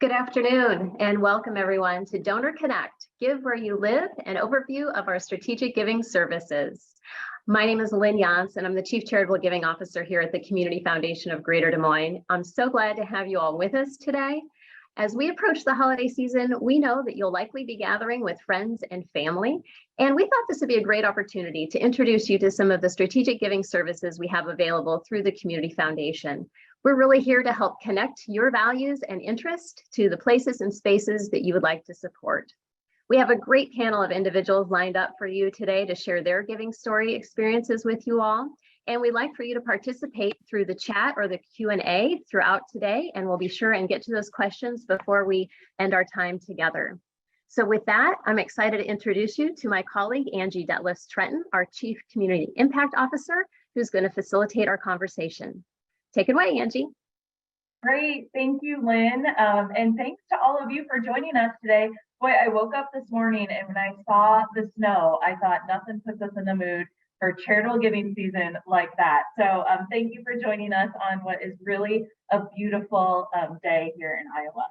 Good afternoon and welcome everyone to DonorConnect, Give Where You Live, an overview of our strategic giving services. My name is Lynn Yance and I'm the Chief Charitable Giving Officer here at the Community Foundation of Greater Des Moines. I'm so glad to have you all with us today. As we approach the holiday season, we know that you'll likely be gathering with friends and family, and we thought this would be a great opportunity to introduce you to some of the strategic giving services we have available through the Community Foundation. We're really here to help connect your values and interest to the places and spaces that you would like to support. We have a great panel of individuals lined up for you today to share their giving story experiences with you all. And we'd like for you to participate through the chat or the Q&A throughout today, and we'll be sure and get to those questions before we end our time together. So with that, I'm excited to introduce you to my colleague, Angie Detlefs-Trenton, our Chief Community Impact Officer, who's going to facilitate our conversation. Take it away, Angie. Great, thank you, Lynn. And thanks to all of you for joining us today. Boy, I woke up this morning and when I saw the snow, I thought nothing puts us in the mood for charitable giving season like that. So thank you for joining us on what is really a beautiful day here in Iowa.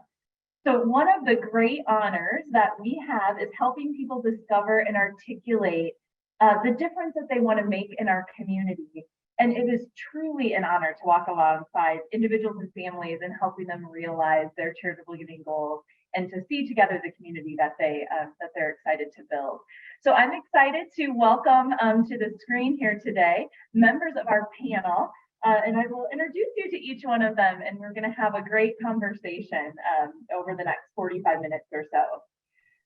So one of the great honors that we have is helping people discover and articulate the difference that they want to make in our community. And it is truly an honor to walk alongside individuals and families and helping them realize their charitable giving goals and to see together the community that they're excited to build. So I'm excited to welcome to the screen here today members of our panel, and I will introduce you to each one of them, and we're going to have a great conversation over the next 45 minutes or so.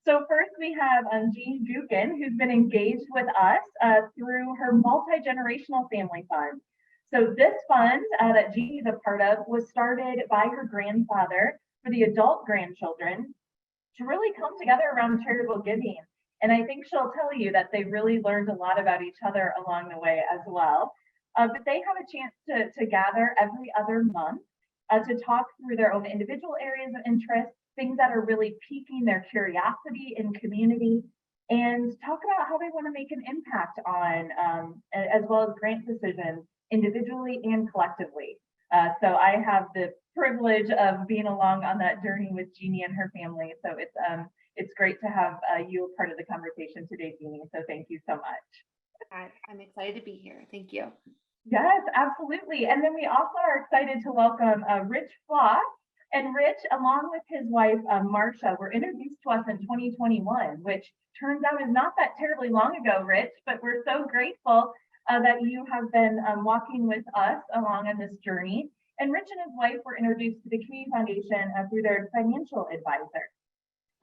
So first we have Jean Buchan, who's been engaged with us through her multi-generational family fund. So this fund that Jean is a part of was started by her grandfather for the adult grandchildren to really come together around charitable giving. And I think she'll tell you that they really learned a lot about each other along the way as well. But they have a chance to gather every other month to talk through their own individual areas of interest, things that are really piquing their curiosity in community, and talk about how they want to make an impact on, as well as grant decisions individually and collectively. So I have the privilege of being along on that journey with Jeannie and her family. So it's great to have you a part of the conversation today, Jeannie. So thank you so much. I'm excited to be here. Thank you. Yes, absolutely. And then we also are excited to welcome Rich Floss. And Rich, along with his wife, Marcia, were introduced to us in 2021, which turns out is not that terribly long ago, Rich, but we're so grateful that you have been walking with us along on this journey. And Rich and his wife were introduced to the Community Foundation through their financial advisor.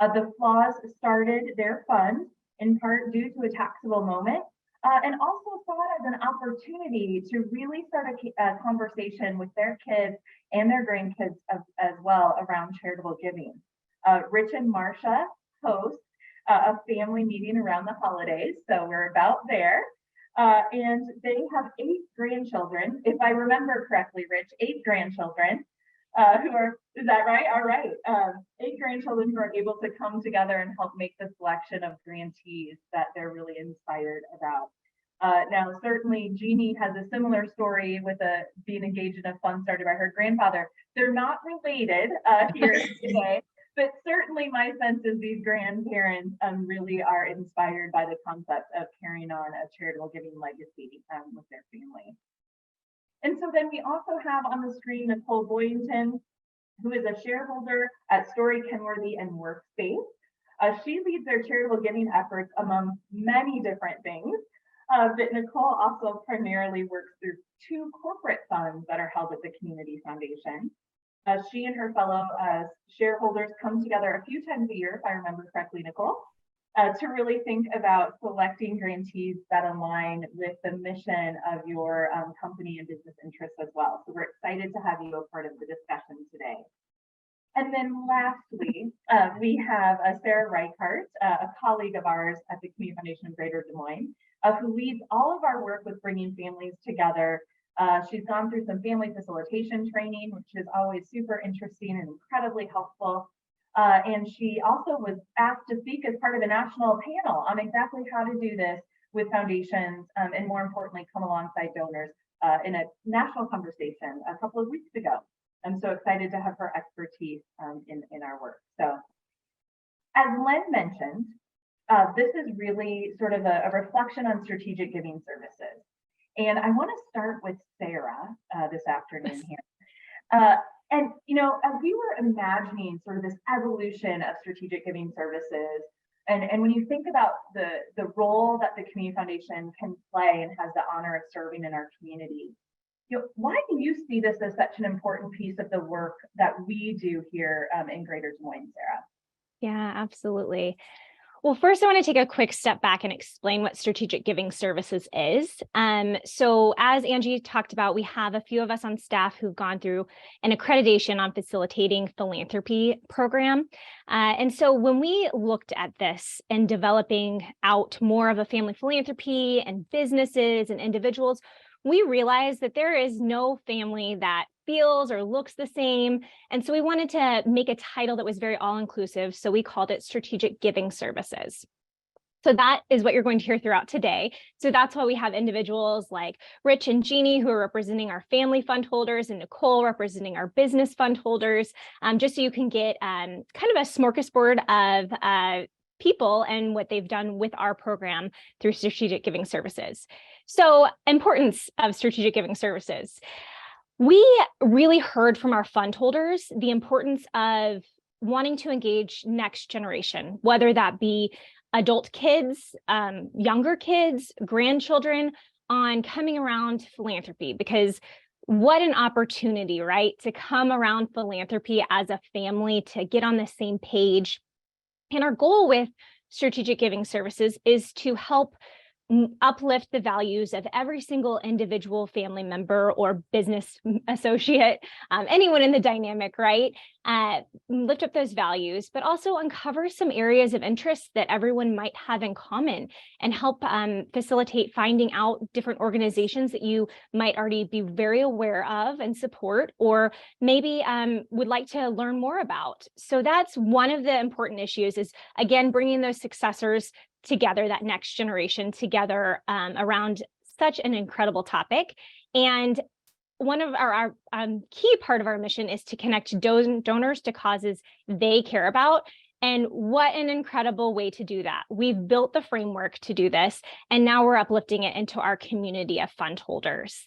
The Floss started their fund in part due to a taxable moment, and also saw it as an opportunity to really start a conversation with their kids and their grandkids as well around charitable giving. Rich and Marcia host a family meeting around the holidays, so we're about there. And they have 8 grandchildren, if I remember correctly, Rich, 8 grandchildren is that right? All right. 8 grandchildren who are able to come together and help make the selection of grantees that they're really inspired about. Now, certainly Jeannie has a similar story with being engaged in a fund started by her grandfather. They're not related here today, but certainly my sense is these grandparents really are inspired by the concept of carrying on a charitable giving legacy with their family. And so then we also have on the screen Nicole Boyington, who is a shareholder at Story Kenworthy and Workspace. She leads their charitable giving efforts among many different things. But Nicole also primarily works through 2 corporate funds that are held at the Community Foundation. She and her fellow shareholders come together a few times a year, if I remember correctly, Nicole, to really think about selecting grantees that align with the mission of your company and business interests as well. So we're excited to have you a part of the discussion today. And then lastly, we have Sarah Reichart, a colleague of ours at the Community Foundation of Greater Des Moines, who leads all of our work with bringing families together. She's gone through some family facilitation training, which is always super interesting and incredibly helpful. And she also was asked to speak as part of a national panel on exactly how to do this with foundations, and more importantly, come alongside donors in a national conversation a couple of weeks ago. I'm so excited to have her expertise in our work. So as Lynn mentioned, this is really sort of a reflection on strategic giving services. And I want to start with Sarah this afternoon here. And, you know, as we were imagining sort of this evolution of strategic giving services, and when you think about the role that the Community Foundation can play and has the honor of serving in our community, you know, why do you see this as such an important piece of the work that we do here in Greater Des Moines, Sarah? Yeah, absolutely. Well, first, I want to take a quick step back and explain what strategic giving services is. So as Angie talked about, we have a few of us on staff who've gone through an accreditation on facilitating philanthropy program. And so when we looked at this and developing out more of a family philanthropy and businesses and individuals, we realized that there is no family that feels or looks the same. And so we wanted to make a title that was very all-inclusive. So we called it Strategic Giving Services. So that is what you're going to hear throughout today. So that's why we have individuals like Rich and Jeannie who are representing our family fund holders and Nicole representing our business fund holders, just so you can get kind of a smorgasbord of people and what they've done with our program through Strategic Giving Services. So importance of Strategic Giving Services. We really heard from our fund holders the importance of wanting to engage next generation, whether that be adult kids, younger kids, grandchildren, on coming around philanthropy, because what an opportunity, right? To come around philanthropy as a family, to get on the same page. And our goal with Strategic Giving Services is to help uplift the values of every single individual family member or business associate, anyone in the dynamic, right? Lift up those values, but also uncover some areas of interest that everyone might have in common and help facilitate finding out different organizations that you might already be very aware of and support, or maybe would like to learn more about. So that's one of the important issues, is again, bringing those successors together, that next generation together around such an incredible topic. And one of our key part of our mission is to connect donors to causes they care about. And what an incredible way to do that. We've built the framework to do this, and now we're uplifting it into our community of fund holders.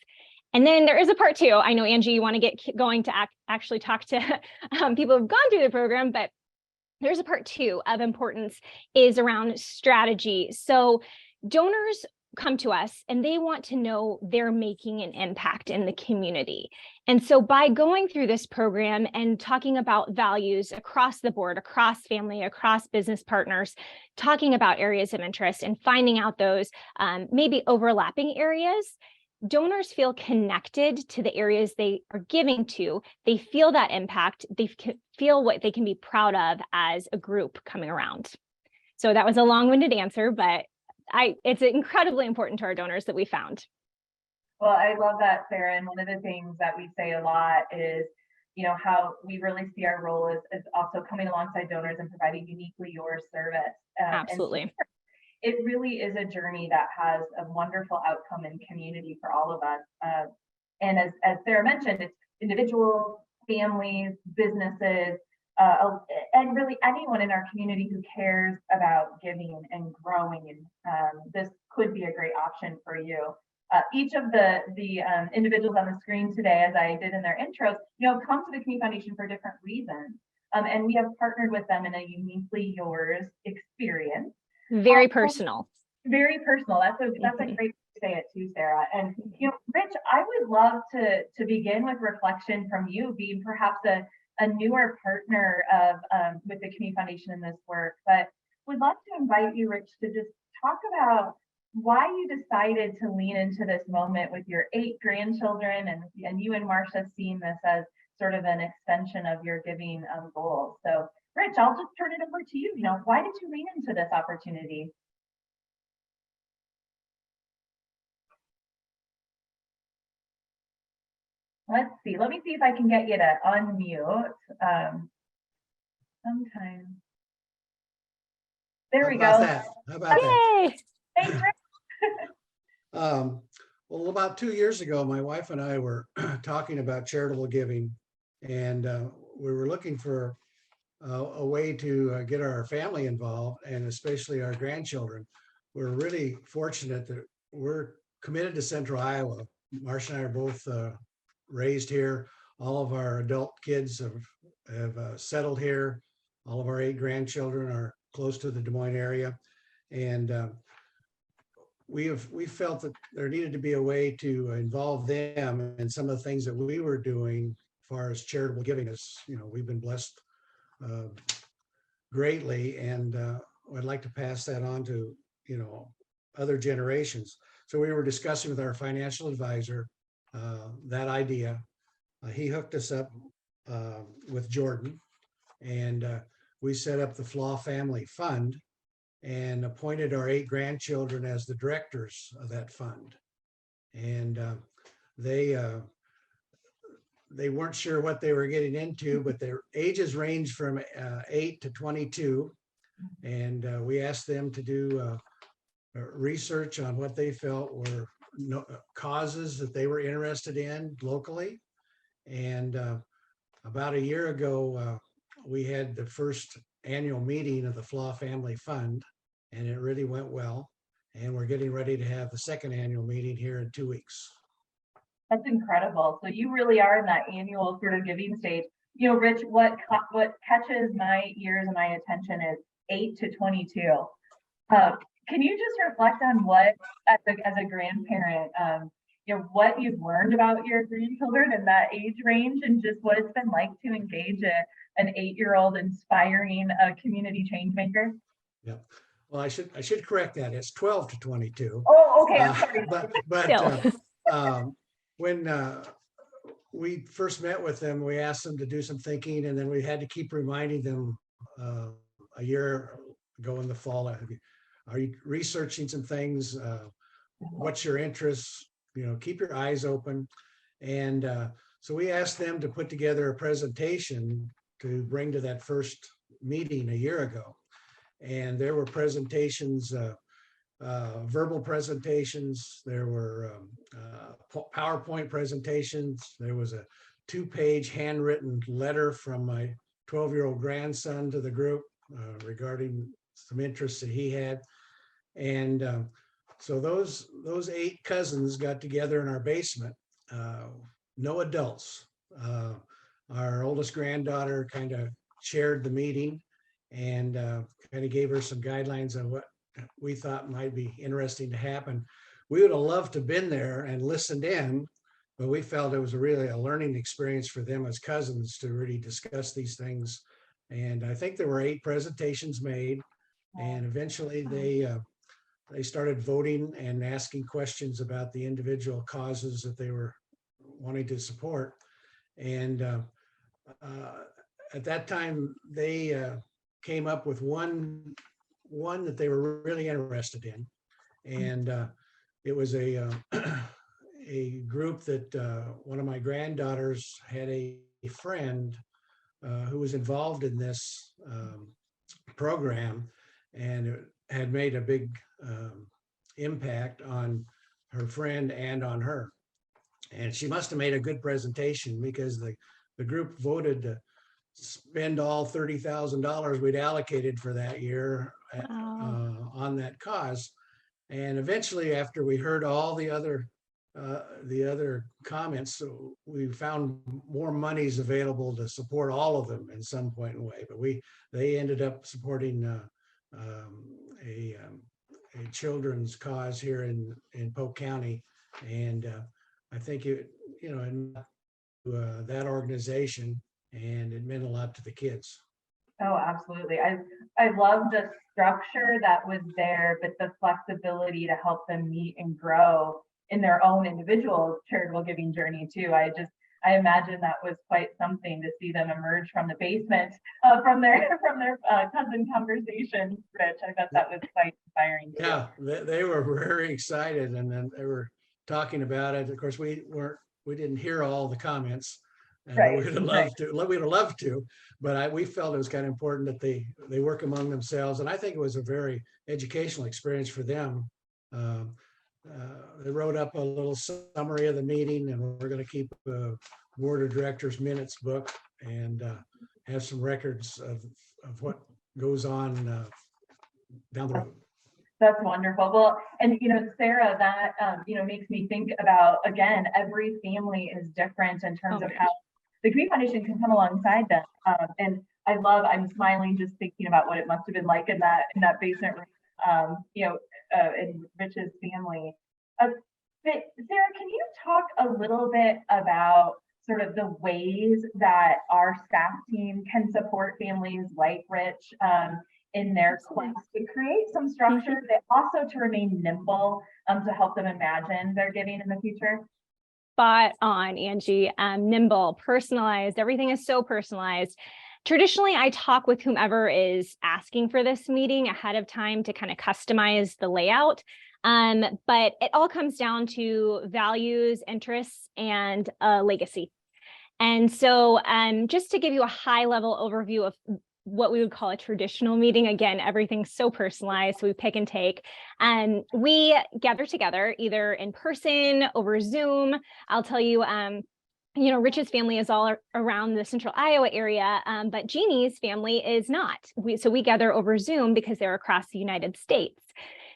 And then there is a part two. I know, Angie, you want to get going to actually talk to people who've gone through the program, but there's a part two of importance is around strategy. So donors come to us and they want to know they're making an impact in the community. And so by going through this program and talking about values across the board, across family, across business partners, talking about areas of interest and finding out those maybe overlapping areas, donors feel connected to the areas they are giving to. They feel that impact. They feel what they can be proud of as a group coming around. So that was a long-winded answer, but it's incredibly important to our donors that we found. Well, I love that, Sarah. And one of the things that we say a lot is, you know, how we really see our role as also coming alongside donors and providing uniquely your service. Absolutely. It really is a journey that has a wonderful outcome in community for all of us. And as Sarah mentioned, it's individuals, families, businesses, and really anyone in our community who cares about giving and growing. And this could be a great option for you. Each of the individuals on the screen today, as I did in their intros, you know, come to the Community Foundation for different reasons. And we have partnered with them in a uniquely yours experience. Very personal. Very personal. That's a great way to say it too, Sarah. And you know, Rich, I would love to begin with reflection from you, being perhaps a newer partner of with the Community Foundation in this work, but would love to invite you, Rich, to just talk about why you decided to lean into this moment with your 8 grandchildren and you and Marcia seeing this as sort of an extension of your giving goals. So Rich, I'll just turn it over to you. You know, why did you lean into this opportunity? Let's see. Let me see if I can get you to unmute. Sometime. There we go. How about that? Yay! Thanks, Rich. Well, about 2 years ago, my wife and I were talking about charitable giving, And we were looking for a way to get our family involved, and especially our grandchildren. We're really fortunate that we're committed to Central Iowa. Marcia and I are both raised here. All of our adult kids have settled here. All of our 8 grandchildren are close to the Des Moines area. And we felt that there needed to be a way to involve them in some of the things that we were doing as far as charitable giving. As you know, we've been blessed greatly, and I'd like to pass that on to other generations. So we were discussing with our financial advisor that idea. He hooked us up with Jordan, and we set up the Flaw Family Fund and appointed our 8 grandchildren as the directors of that fund. And they weren't sure what they were getting into, but their ages ranged from 8 to 22. And we asked them to do research on what they felt were causes that they were interested in locally. And about a year ago, we had the first annual meeting of the Flaw Family Fund, and it really went well. And we're getting ready to have the second annual meeting here in 2 weeks. That's incredible. So you really are in that annual sort of giving stage. You know, Rich, what catches my ears and my attention is 8 to 22. Can you just reflect on what, as a grandparent, what you've learned about your grandchildren in that age range, and just what it's been like to engage an 8-year-old inspiring a community change maker? Yeah. Well, I should correct that. It's 12 to 22. Oh, okay. I'm sorry. But when we first met with them, we asked them to do some thinking, and then we had to keep reminding them a year ago in the fall, are you researching some things? What's your interests? Keep your eyes open. And so we asked them to put together a presentation to bring to that first meeting a year ago. And there were presentations, verbal presentations, there were PowerPoint presentations, there was a 2-page handwritten letter from my 12-year-old grandson to the group regarding some interests that he had. And so those 8 cousins got together in our basement, no adults. Our oldest granddaughter kind of chaired the meeting and kind of gave her some guidelines on what we thought might be interesting to happen. We would have loved to have been there and listened in, but we felt it was really a learning experience for them as cousins to really discuss these things. And I think there were 8 presentations made, and eventually they started voting and asking questions about the individual causes that they were wanting to support. And at that time, they came up with one that they were really interested in. And it was a group that one of my granddaughters had a friend who was involved in this program, and it had made a big impact on her friend and on her. And she must have made a good presentation, because the group voted to spend all $30,000 we'd allocated for that year on that cause. And eventually, after we heard all the other comments, so we found more monies available to support all of them in some point in the way. But they ended up supporting a children's cause here in Polk County, and I think that organization, and it meant a lot to the kids. Oh, absolutely. I love the structure that was there, but the flexibility to help them meet and grow in their own individual charitable giving journey too. I imagine that was quite something to see them emerge from the basement from their cousin conversations. Rich, I thought that was quite inspiring too. Yeah, they were very excited, and then they were talking about it. Of course, we didn't hear all the comments, and Right, we would have loved to, but we felt it was kind of important that they work among themselves, and I think it was a very educational experience for them. They wrote up a little summary of the meeting, and we're going to keep board of directors minutes book and have some records of what goes on down the road. That's wonderful. Well, and Sarah, that makes me think about, again, every family is different in terms of how the Community Foundation can come alongside them. And I'm smiling just thinking about what it must have been like in that basement room, in Rich's family. But Sarah, can you talk a little bit about sort of the ways that our staff team can support families like Rich in their quest to create some structure, but also to remain nimble to help them imagine their giving in the future? Spot on, Angie. Nimble, personalized, everything is so personalized. Traditionally, I talk with whomever is asking for this meeting ahead of time to kind of customize the layout. But it all comes down to values, interests, and legacy. And so just to give you a high level overview of what we would call a traditional meeting, again, everything's so personalized, so we pick and take. We gather together either in person, over Zoom. I'll tell you, Rich's family is all around the central Iowa area, but Jeannie's family is not. So we gather over Zoom because they're across the United States.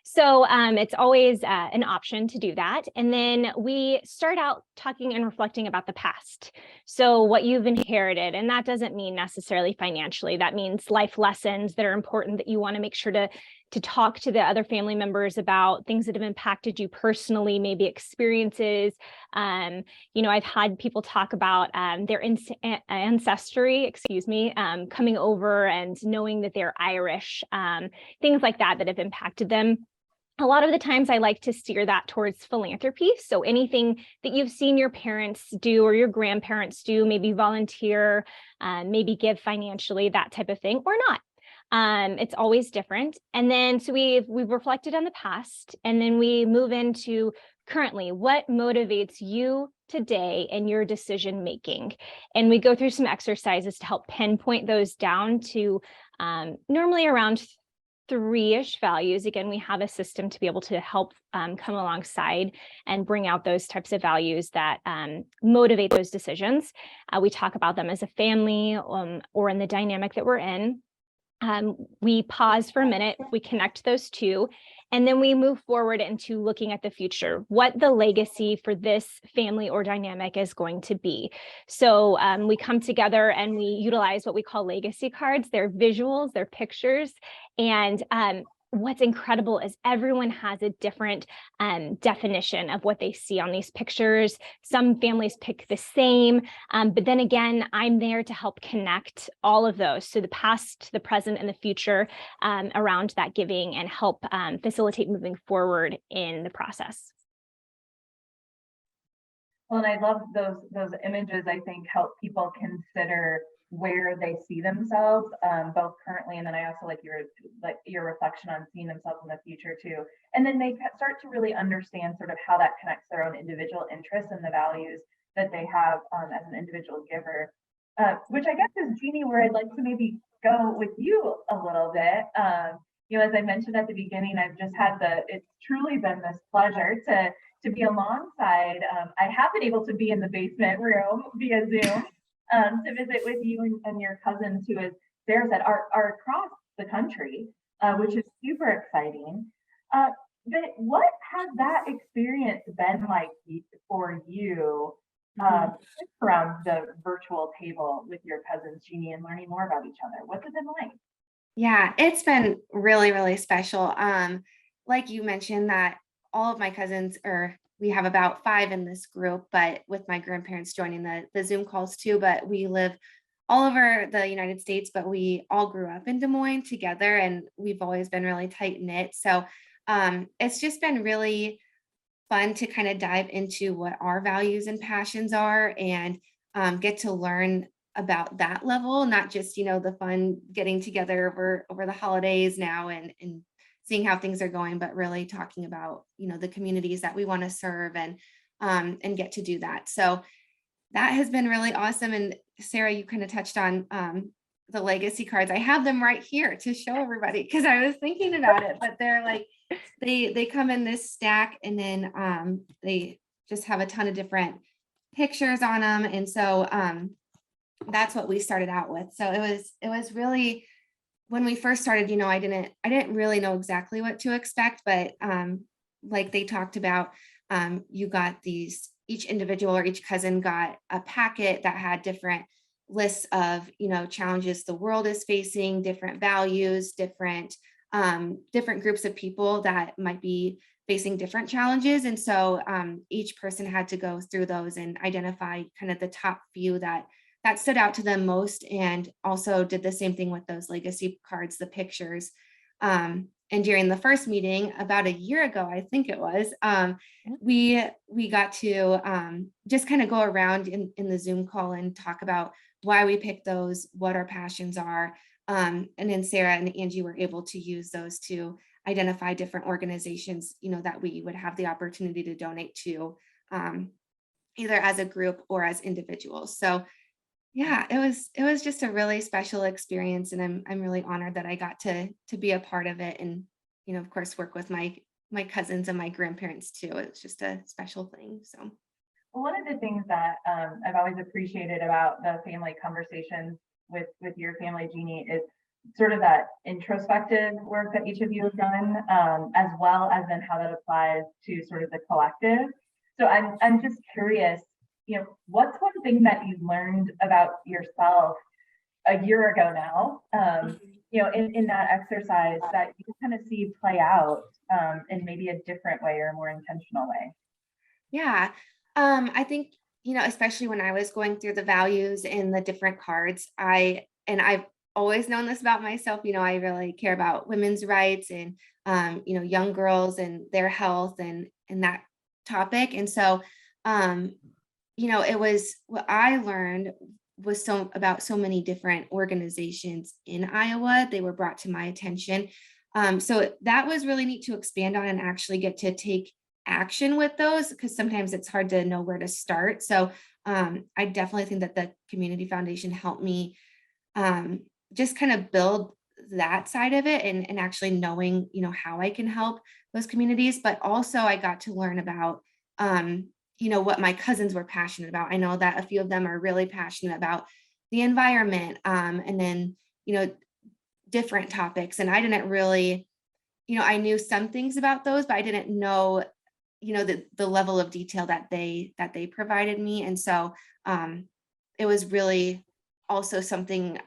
So it's always an option to do that. And then we start out talking and reflecting about the past. So what you've inherited, and that doesn't mean necessarily financially, that means life lessons that are important that you want to make sure to talk to the other family members about, things that have impacted you personally, maybe experiences. I've had people talk about their ancestry, coming over and knowing that they're Irish, things like that have impacted them. A lot of the times I like to steer that towards philanthropy. So anything that you've seen your parents do or your grandparents do, maybe volunteer, maybe give financially, that type of thing, or not. It's always different. And then so we've reflected on the past, and then we move into currently what motivates you today in your decision making. And we go through some exercises to help pinpoint those down to normally around 3-ish values. Again, we have a system to be able to help come alongside and bring out those types of values that motivate those decisions. We talk about them as a family or in the dynamic that we're in. We pause for a minute, we connect those two, and then we move forward into looking at the future, what the legacy for this family or dynamic is going to be. So we come together and we utilize what we call legacy cards. They're visuals, they're pictures, and what's incredible is everyone has a different definition of what they see on these pictures. Some families pick the same, but then again, I'm there to help connect all of those. So the past, the present, and the future around that giving, and help facilitate moving forward in the process. Well, and I love those images, I think, help people consider where they see themselves, both currently, and then I also like your reflection on seeing themselves in the future too. And then they start to really understand sort of how that connects their own individual interests and the values that they have as an individual giver, which I guess is, Jeannie, where I'd like to maybe go with you a little bit. As I mentioned at the beginning, I've just had it's truly been this pleasure to be alongside. I have been able to be in the basement room via Zoom. To visit with you and your cousins, who, as Sarah said, are across the country, which is super exciting. But what has that experience been like for you around the virtual table with your cousins, Jeannie, and learning more about each other? What's it been like? Yeah, it's been really, really special. Like you mentioned, that all of my cousins we have about 5 in this group, but with my grandparents joining the Zoom calls too, but we live all over the United States, but we all grew up in Des Moines together, and we've always been really tight knit. So it's just been really fun to kind of dive into what our values and passions are, and get to learn about that level, not just, the fun getting together over the holidays now and seeing how things are going, but really talking about, the communities that we want to serve and get to do that. So that has been really awesome. And Sarah, you kind of touched on the legacy cards. I have them right here to show everybody because I was thinking about it, but they're like, they come in this stack, and then they just have a ton of different pictures on them. And so that's what we started out with. So it was really, when we first started, you know, I didn't really know exactly what to expect, but like they talked about, you got these, each individual or each cousin got a packet that had different lists of, you know, challenges the world is facing, different values, different groups of people that might be facing different challenges. And so each person had to go through those and identify kind of the top few that stood out to them most, and also did the same thing with those legacy cards, the pictures. And during the first meeting about a year ago, I think it was, we got to just kind of go around in the Zoom call and talk about why we picked those, what our passions are. And then Sarah and Angie were able to use those to identify different organizations, you know, that we would have the opportunity to donate to, either as a group or as individuals. So yeah, it was just a really special experience, and I'm really honored that I got to be a part of it, and, you know, of course, work with my cousins and my grandparents too. It's just a special thing. So Well, one of the things that I've always appreciated about the family conversations with your family, Jeannie, is sort of that introspective work that each of you have done, as well as then how that applies to sort of the collective. So I'm just curious, you know, what's one thing that you learned about yourself a year ago now, you know, in that exercise that you kind of see play out in maybe a different way or a more intentional way? yeah, I think, you know, especially when I was going through the values and the different cards, I've always known this about myself. You know, I really care about women's rights and you know, young girls and their health and that topic. And so you know, it was, what I learned was about so many different organizations in Iowa. They were brought to my attention. So that was really neat to expand on and actually get to take action with those, because sometimes it's hard to know where to start. So I definitely think that the Community Foundation helped me just kind of build that side of it, and actually knowing, you know, how I can help those communities. But also I got to learn about you know, what my cousins were passionate about. I know that a few of them are really passionate about the environment, and then, you know, different topics. And I didn't really, you know, I knew some things about those, but I didn't know, you know, the level of detail that they provided me. And so it was really also something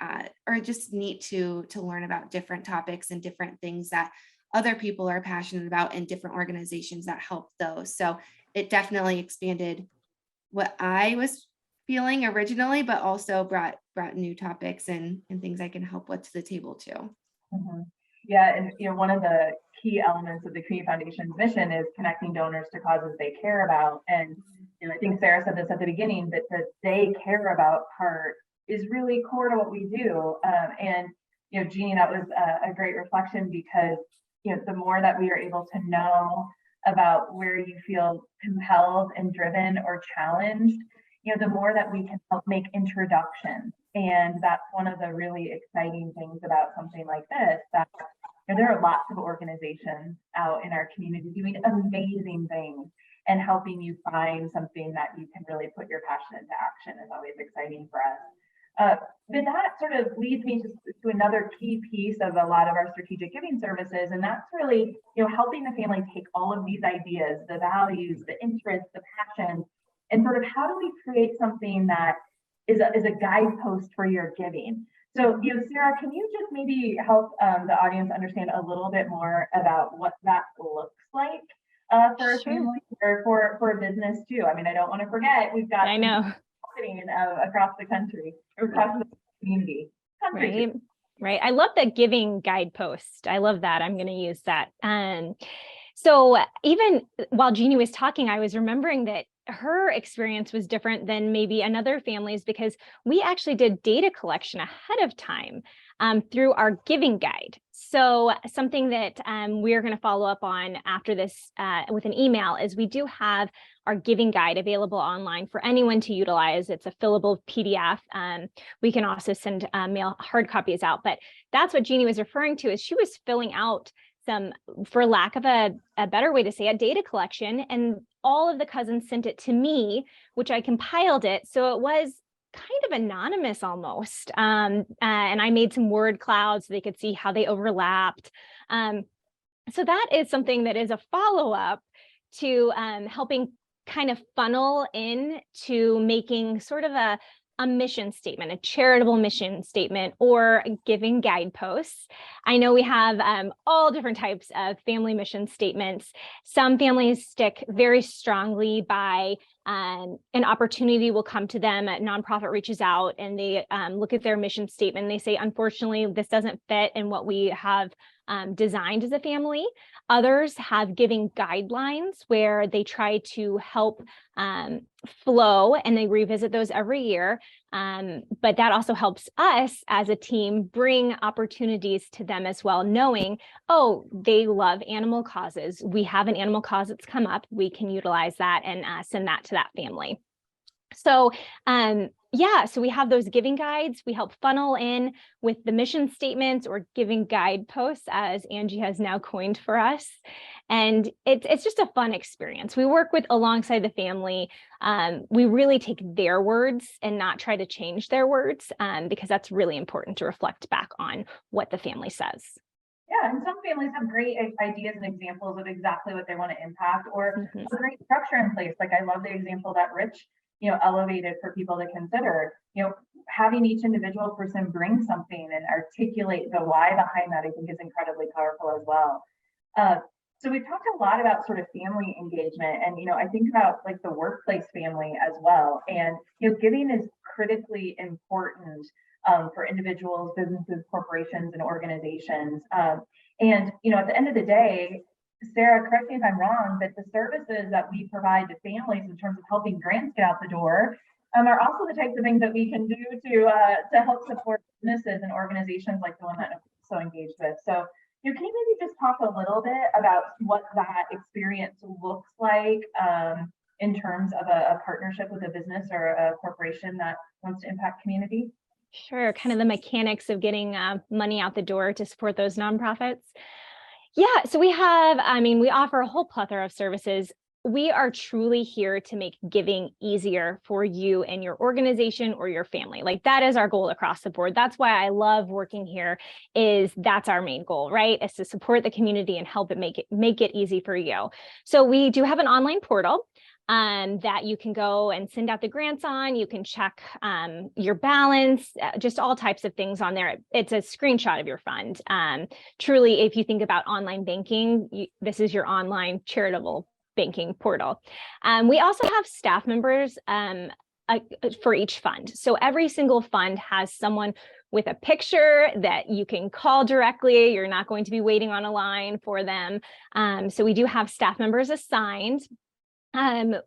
or just neat to learn about different topics and different things that other people are passionate about, and different organizations that help those. So it definitely expanded what I was feeling originally, but also brought new topics and things I can help with to the table too. Mm-hmm. Yeah, and you know, one of the key elements of the Community Foundation's mission is connecting donors to causes they care about. And you know, I think Sarah said this at the beginning, that the they care about part is really core to what we do. And you know, Jeannie, that was a great reflection, because you know, the more that we are able to know about where you feel compelled and driven or challenged, you know, the more that we can help make introductions. And that's one of the really exciting things about something like this, that you know, there are lots of organizations out in our community doing amazing things, and helping you find something that you can really put your passion into action is always exciting for us. But that sort of leads me to another key piece of a lot of our strategic giving services, and that's really, you know, helping the family take all of these ideas, the values, the interests, the passions, and sort of how do we create something that is a guidepost for your giving. So, you know, Sarah, can you just maybe help the audience understand a little bit more about what that looks like for a family, or for a business too? I mean, I don't want to forget, we've got marketing across the country, or across the community. Right. I love the giving guidepost. I love that. I'm going to use that. So even while Jeannie was talking, I was remembering that her experience was different than maybe another family's, because we actually did data collection ahead of time through our giving guide. So something that we're going to follow up on after this with an email is we do have our giving guide available online for anyone to utilize. It's a fillable PDF. We can also send mail hard copies out, but that's what Jeannie was referring to, is she was filling out some, for lack of a better way to say it, data collection, and all of the cousins sent it to me, which I compiled it. So it was kind of anonymous almost. And I made some word clouds so they could see how they overlapped. So that is something that is a follow-up to helping kind of funnel in to making sort of a mission statement, a charitable mission statement, or giving guideposts. I know we have all different types of family mission statements. Some families stick very strongly by an opportunity will come to them, a nonprofit reaches out and they look at their mission statement and they say, unfortunately, this doesn't fit in what we have designed as a family. Others have giving guidelines where they try to help flow, and they revisit those every year. But that also helps us as a team bring opportunities to them as well, knowing, oh, they love animal causes. We have an animal cause that's come up. We can utilize that and send that to that family. So yeah, so we have those giving guides. We help funnel in with the mission statements or giving guideposts, as Angie has now coined for us. And it's just a fun experience. We work with alongside the family. We really take their words and not try to change their words, because that's really important to reflect back on what the family says. Yeah, and some families have great ideas and examples of exactly what they want to impact, or a great structure in place. Like I love the example that Rich, elevated for people to consider, having each individual person bring something and articulate the why behind that, I think is incredibly powerful as well. So we've talked a lot about sort of family engagement, and, I think about like the workplace family as well. And, giving is critically important for individuals, businesses, corporations, and organizations. And, at the end of the day, Sarah, correct me if I'm wrong, but the services that we provide to families in terms of helping grants get out the door are also the types of things that we can do to help support businesses and organizations like the one that I'm so engaged with. So, can you maybe just talk a little bit about what that experience looks like in terms of a partnership with a business or a corporation that wants to impact community? Sure, kind of the mechanics of getting money out the door to support those nonprofits. Yeah, so we offer a whole plethora of services. We are truly here to make giving easier for you and your organization or your family. Like that is our goal across the board. That's why I love working here, that's our main goal, right? Is to support the community and help it make it easy for you. So we do have an online portal that you can go and send out the grants on. You can check your balance, just all types of things on there. It's a screenshot of your fund. Truly, if you think about online banking, this is your online charitable banking portal. We also have staff members for each fund. So every single fund has someone with a picture that you can call directly. You're not going to be waiting on a line for them. So we do have staff members assigned.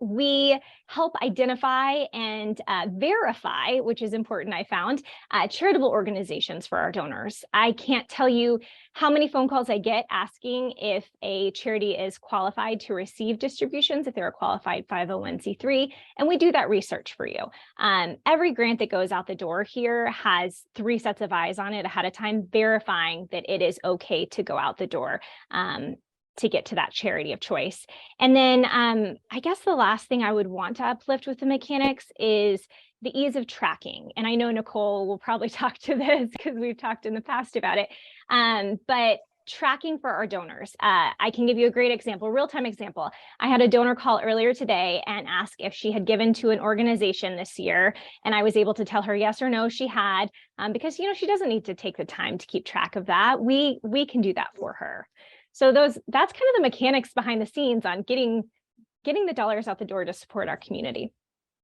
We help identify and verify, which is important, I found, charitable organizations for our donors. I can't tell you how many phone calls I get asking if a charity is qualified to receive distributions, if they're a qualified 501c3, and we do that research for you. Every grant that goes out the door here has 3 sets of eyes on it ahead of time, verifying that it is okay to go out the door. To get to that charity of choice. And then I guess the last thing I would want to uplift with the mechanics is the ease of tracking. And I know Nicole will probably talk to this because we've talked in the past about it. But tracking for our donors. I can give you a great example, real-time example. I had a donor call earlier today and ask if she had given to an organization this year. And I was able to tell her yes or no, she had, because she doesn't need to take the time to keep track of that. We can do that for her. So that's kind of the mechanics behind the scenes on getting the dollars out the door to support our community.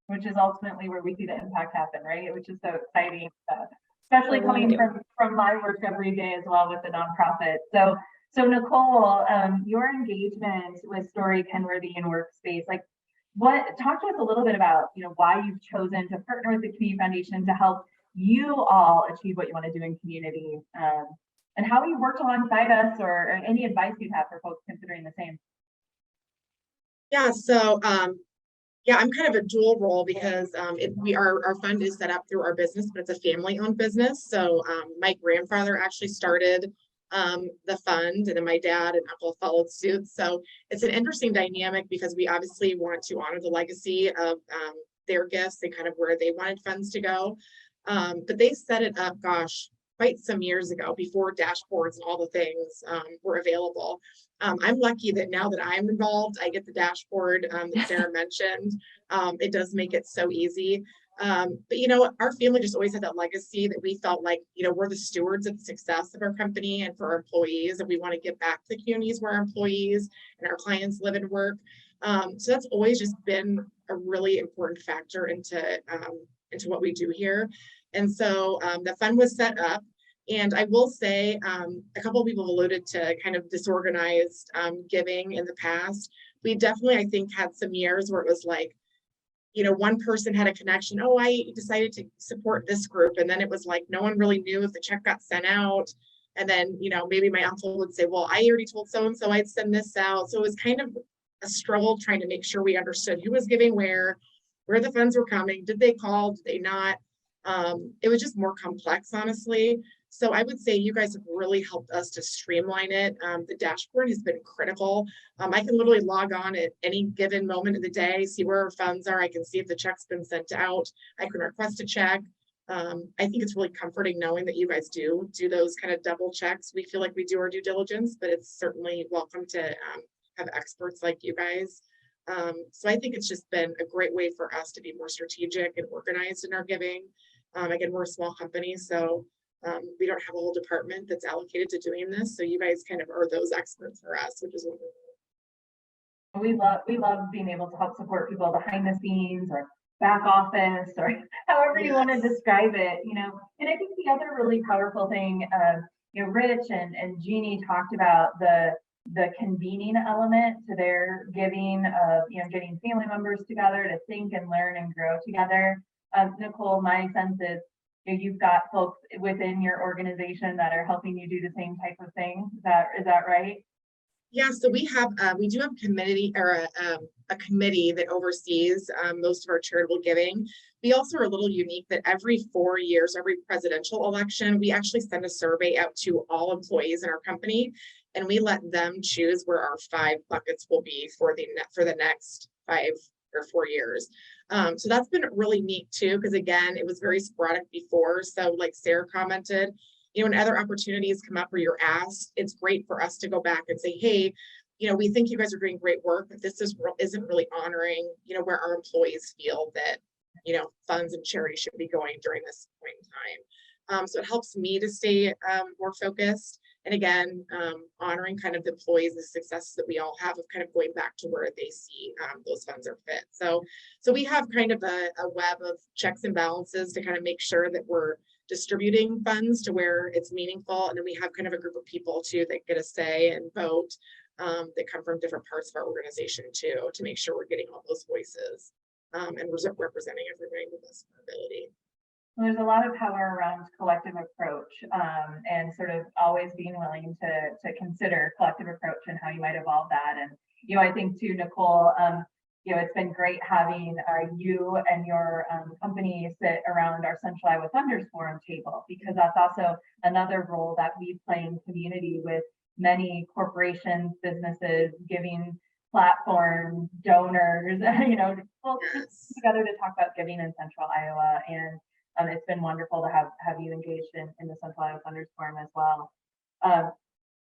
Which is ultimately where we see the impact happen, right? Which is so exciting, especially coming from my work every day as well with the nonprofit. So Nicole, your engagement with Story, Kenworthy, and Workspace, talk to us a little bit about, why you've chosen to partner with the Community Foundation to help you all achieve what you want to do in community. And how you worked alongside us, or any advice you'd have for folks considering the same. Yeah, so I'm kind of a dual role because our fund is set up through our business, but it's a family-owned business. So my grandfather actually started the fund, and then my dad and uncle followed suit. So it's an interesting dynamic because we obviously want to honor the legacy of their gifts and kind of where they wanted funds to go. But they set it up, gosh, quite some years ago before dashboards and all the things were available. I'm lucky that now that I'm involved, I get the dashboard that Sarah mentioned. It does make it so easy. But you know, our family just always had that legacy that we felt like, you know, we're the stewards of the success of our company and for our employees, and we want to give back to the communities where our employees and our clients live and work. So that's always just been a really important factor into what we do here. And so the fund was set up. And I will say, a couple of people alluded to kind of disorganized giving in the past. We definitely, I think, had some years where it was like, you know, one person had a connection. Oh, I decided to support this group. And then it was like, no one really knew if the check got sent out. And then, you know, maybe my uncle would say, well, I already told so-and-so I'd send this out. So it was kind of a struggle trying to make sure we understood who was giving where the funds were coming. Did they call? Did they not? It was just more complex, honestly. So I would say you guys have really helped us to streamline it. The dashboard has been critical. I can literally log on at any given moment of the day, see where our funds are. I can see if the check's been sent out. I can request a check. I think it's really comforting knowing that you guys do those kind of double checks. We feel like we do our due diligence, but it's certainly welcome to have experts like you guys. So I think it's just been a great way for us to be more strategic and organized in our giving. Again, we're a small company, so we don't have a whole department that's allocated to doing this. So you guys kind of are those experts for us, which is wonderful. We love being able to help support people behind the scenes or back office or however you want to describe it, you know. And I think the other really powerful thing, you know, Rich and Jeannie talked about the convening element to their giving of, you know, getting family members together to think and learn and grow together. Nicole, my sense is you've got folks within your organization that are helping you do the same type of thing. Is that right? Yeah, so we do have a committee or a committee that oversees most of our charitable giving. We also are a little unique that every 4 years, every presidential election, we actually send a survey out to all employees in our company, and we let them choose where our 5 buckets will be for the next 5 or 4 years. So that's been really neat too, because again, it was very sporadic before. So like Sarah commented, you know, when other opportunities come up where you're asked, it's great for us to go back and say, hey, you know, we think you guys are doing great work, but this isn't really honoring, you know, where our employees feel that, you know, funds and charity should be going during this point in time. So it helps me to stay more focused. And again, honoring kind of the employees, the successes that we all have of kind of going back to where they see those funds are fit. So we have kind of a web of checks and balances to kind of make sure that we're distributing funds to where it's meaningful. And then we have kind of a group of people too that get a say and vote that come from different parts of our organization too, to make sure we're getting all those voices and representing everybody with this ability. There's a lot of power around collective approach and sort of always being willing to consider collective approach and how you might evolve that. And, you know, I think too, Nicole, you know, it's been great having you and your company sit around our Central Iowa Funders Forum table, because that's also another role that we play in community with many corporations, businesses, giving platforms, donors, you know, folks together to talk about giving in Central Iowa. And it's been wonderful to have you engaged in the Central Iowa Funders Forum as well.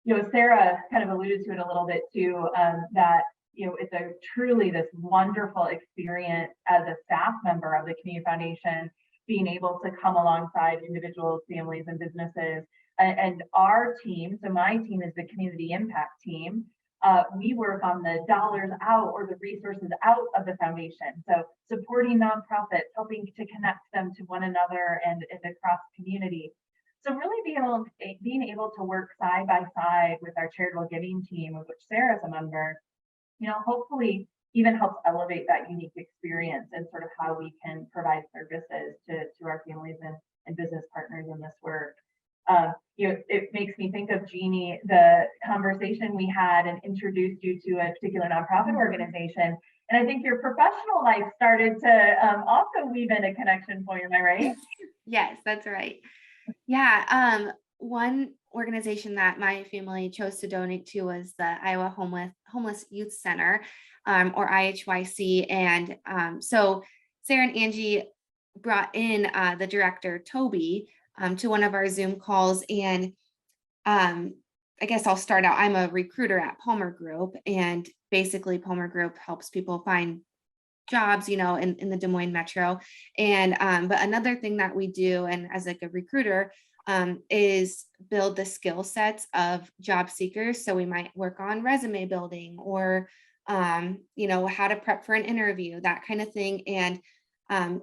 You know, Sarah kind of alluded to it a little bit too, that, you know, it's truly this wonderful experience as a staff member of the Community Foundation, being able to come alongside individuals, families, and businesses. And our team, so my team is the Community Impact team. We work on the dollars out or the resources out of the foundation. So supporting nonprofits, helping to connect them to one another and across community. So really being able to work side by side with our charitable giving team, of which Sarah's a member, you know, hopefully even helps elevate that unique experience and sort of how we can provide services to our families and business partners in this work. You know, it makes me think of Jeannie, the conversation we had and introduced you to a particular nonprofit organization. And I think your professional life started to also weave in a connection point, am I right? Yes, that's right. Yeah. One organization that my family chose to donate to was the Iowa Homeless Youth Center, or IHYC. And so Sarah and Angie brought in the director, Toby, to one of our Zoom calls. And I guess I'll start out. I'm a recruiter at Palmer Group, and basically Palmer Group helps people find jobs, in the Des Moines metro. And but another thing that we do, and as like a recruiter, is build the skill sets of job seekers. So we might work on resume building, or how to prep for an interview, that kind of thing. And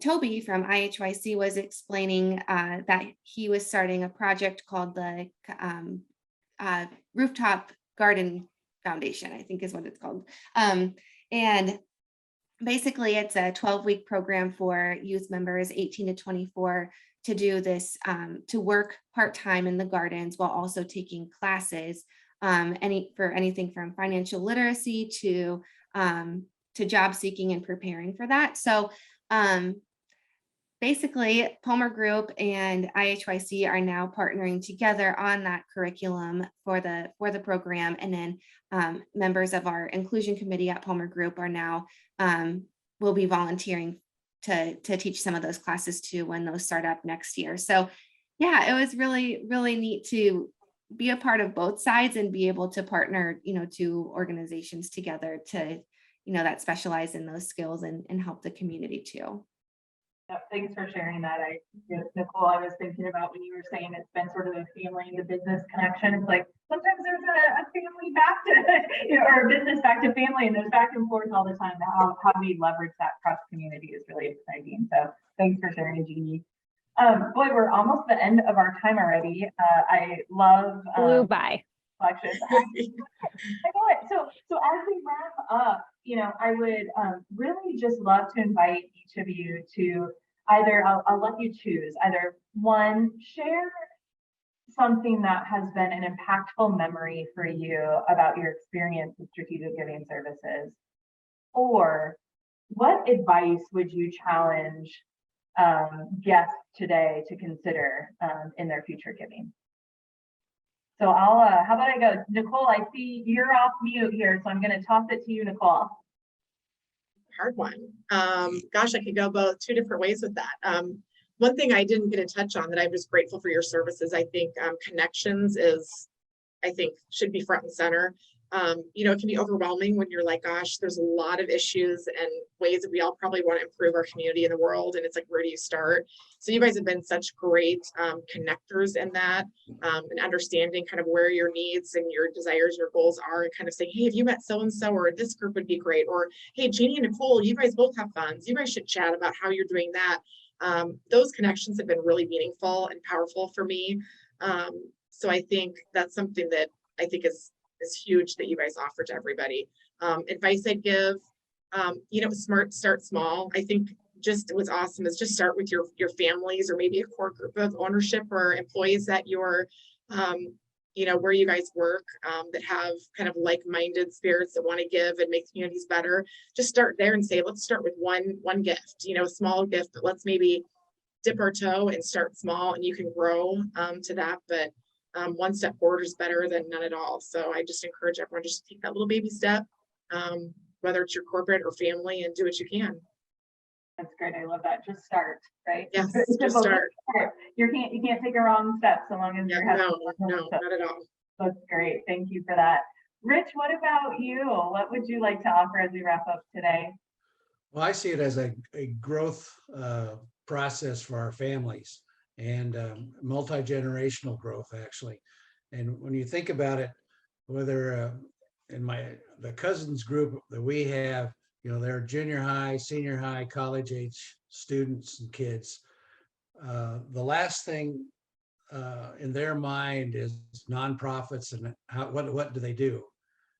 Toby from IHYC was explaining that he was starting a project called the Rooftop Garden Foundation, I think is what it's called. And basically it's a 12-week program for youth members 18 to 24 to do this, to work part-time in the gardens while also taking classes, for anything from financial literacy to job seeking and preparing for that. So basically Palmer Group and IHYC are now partnering together on that curriculum for the program. And then members of our inclusion committee at Palmer Group are now will be volunteering to teach some of those classes too when those start up next year. So yeah, it was really, really neat to be a part of both sides and be able to partner, two organizations together to, that specialize in those skills and help the community too. Yep, thanks for sharing that. Nicole, I was thinking about when you were saying it's been sort of a family to business connection. It's like sometimes there's a family back to, or a business back to family, and there's back and forth all the time. How we leverage that cross community is really exciting. So thanks for sharing, Jeannie. Boy, we're almost the end of our time already. I love flew by. Reflections. I know it. So as we wrap up, I would really just love to invite each of you to either, I'll let you choose, either one, share something that has been an impactful memory for you about your experience with strategic giving services, or what advice would you challenge guests today to consider in their future giving? So how about I go, Nicole, I see you're off mute here, so I'm going to toss it to you, Nicole. Hard one. Gosh, I could go two different ways with that. One thing I didn't get to touch on that I'm just grateful for your services. I think connections should be front and center. It can be overwhelming when you're like, gosh, there's a lot of issues and ways that we all probably want to improve our community in the world. And it's like, where do you start? So you guys have been such great connectors in that, and understanding kind of where your needs and your desires, your goals are, and kind of saying, hey, have you met so-and-so, or this group would be great. Or, hey, Jeannie and Nicole, you guys both have funds. You guys should chat about how you're doing that. Those connections have been really meaningful and powerful for me. So I think that's something that I think is huge that you guys offer to everybody. Advice I'd give, start small. I think just what's awesome is just start with your families, or maybe a core group of ownership or employees that you're, where you guys work, that have kind of like-minded spirits that want to give and make communities better. Just start there and say, let's start with one gift, a small gift, but let's maybe dip our toe and start small, and you can grow to that. But one step forward is better than none at all. So I just encourage everyone just to take that little baby step, whether it's your corporate or family, and do what you can. That's great. I love that. Just start, right? Yes, just start. You can't take a wrong step so long as you're having. No, not at all. That's great. Thank you for that. Rich, what about you? What would you like to offer as we wrap up today? Well, I see it as a growth process for our families, and multi-generational growth, actually. And when you think about it, whether in the cousins group that we have, they're junior high, senior high, college age students and kids. The last thing in their mind is nonprofits and what do they do?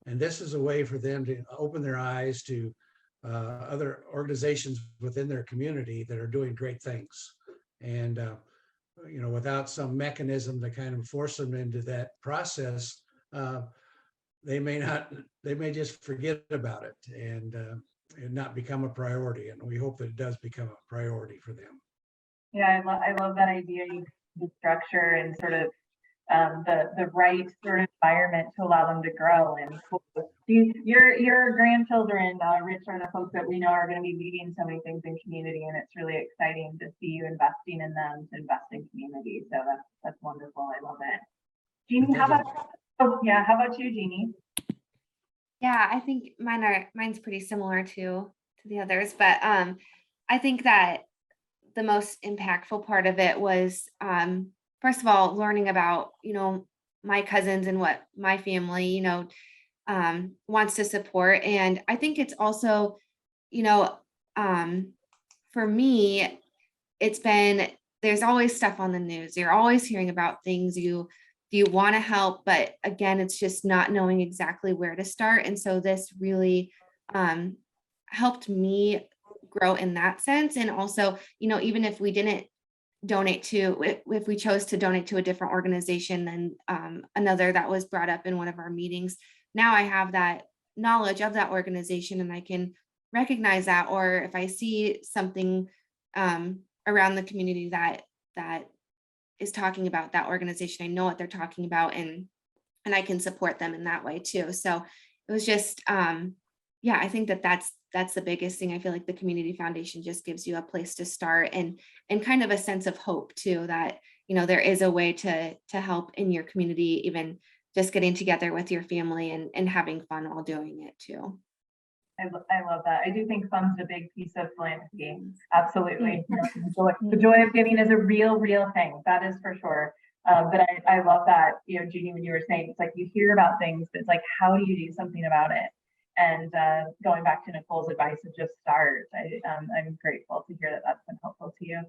And this is a way for them to open their eyes to other organizations within their community that are doing great things. And without some mechanism to kind of force them into that process, they may just forget about it and not become a priority. And we hope that it does become a priority for them. Yeah, I love that idea. The structure and sort of the right sort of environment to allow them to grow. And your grandchildren, Rich, are the folks that we know are going to be leading so many things in community, and it's really exciting to see you investing in them, to invest in community. So that's wonderful. I love it. Jeannie, how about you, Jeannie? Yeah, I think mine's pretty similar to the others, but I think that the most impactful part of it was first of all learning about my cousins and what my family wants to support. And I think it's also for me, it's been, there's always stuff on the news. You're always hearing about things you want to help, but again, it's just not knowing exactly where to start. And so this really helped me grow in that sense. And also, even if we didn't donate to, if we chose to donate to a different organization than another that was brought up in one of our meetings, now I have that knowledge of that organization and I can recognize that. Or if I see something around the community that is talking about that organization, I know what they're talking about, and I can support them in that way too. So it was just, I think that's the biggest thing. I feel like the Community Foundation just gives you a place to start and kind of a sense of hope too, that, there is a way to help in your community, even just getting together with your family and having fun while doing it too. I love that. I do think fun's a big piece of philanthropy. Absolutely. The joy of giving is a real thing. That is for sure. But I love that, Jeannie, when you were saying, it's like you hear about things, but it's like, how do you do something about it? And going back to Nicole's advice of just start, I'm grateful to hear that that's been helpful to you.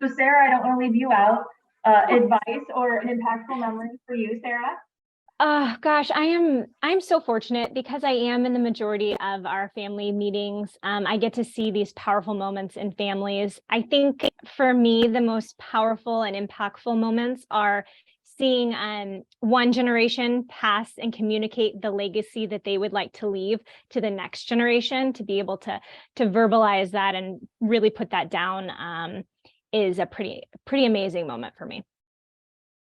So Sarah, I don't want to leave you out. Advice or an impactful memory for you, Sarah? Gosh, I'm so fortunate because I am in the majority of our family meetings. I get to see these powerful moments in families. I think for me, the most powerful and impactful moments are seeing one generation pass and communicate the legacy that they would like to leave to the next generation. To be able to verbalize that and really put that down is a pretty amazing moment for me.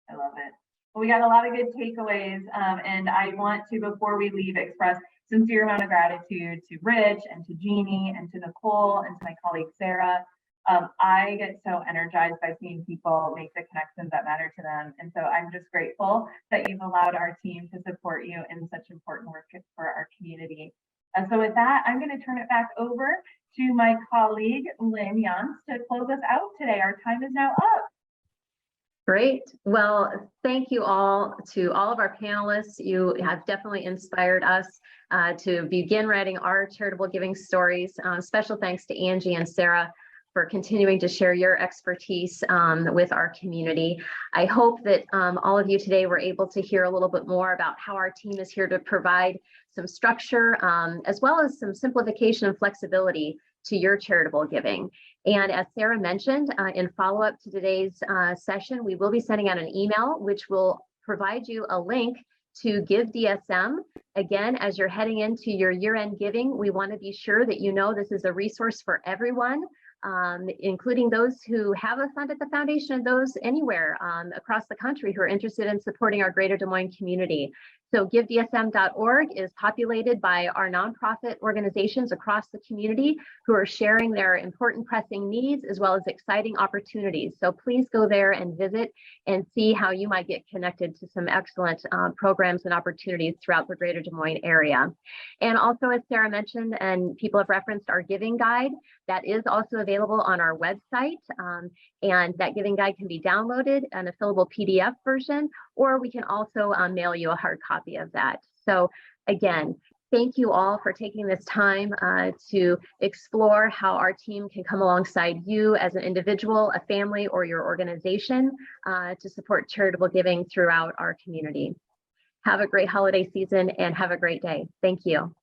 I love it. Well, we got a lot of good takeaways, and I want to, before we leave, express sincere amount of gratitude to Rich and to Jeannie and to Nicole and to my colleague Sarah. I get so energized by seeing people make the connections that matter to them, and so I'm just grateful that you've allowed our team to support you in such important work for our community. And so with that, I'm going to turn it back over to my colleague Lynn Jans to close us out today. Our time is now up. Great. Well, thank you all to all of our panelists. You have definitely inspired us to begin writing our charitable giving stories. Special thanks to Angie and Sarah for continuing to share your expertise with our community. I hope that all of you today were able to hear a little bit more about how our team is here to provide some structure as well as some simplification and flexibility to your charitable giving. And as Sarah mentioned, in follow-up to today's session, we will be sending out an email which will provide you a link to Give DSM. Again, as you're heading into your year-end giving, we want to be sure that you know this is a resource for everyone, including those who have a fund at the foundation and those anywhere across the country who are interested in supporting our greater Des Moines community. So givedsm.org is populated by our nonprofit organizations across the community who are sharing their important pressing needs as well as exciting opportunities. So please go there and visit and see how you might get connected to some excellent programs and opportunities throughout the greater Des Moines area. And also, as Sarah mentioned, and people have referenced, our giving guide that is also available on our website. And that giving guide can be downloaded in a fillable PDF version, or we can also mail you a hard copy of that. So again, thank you all for taking this time to explore how our team can come alongside you as an individual, a family, or your organization to support charitable giving throughout our community. Have a great holiday season and have a great day. Thank you.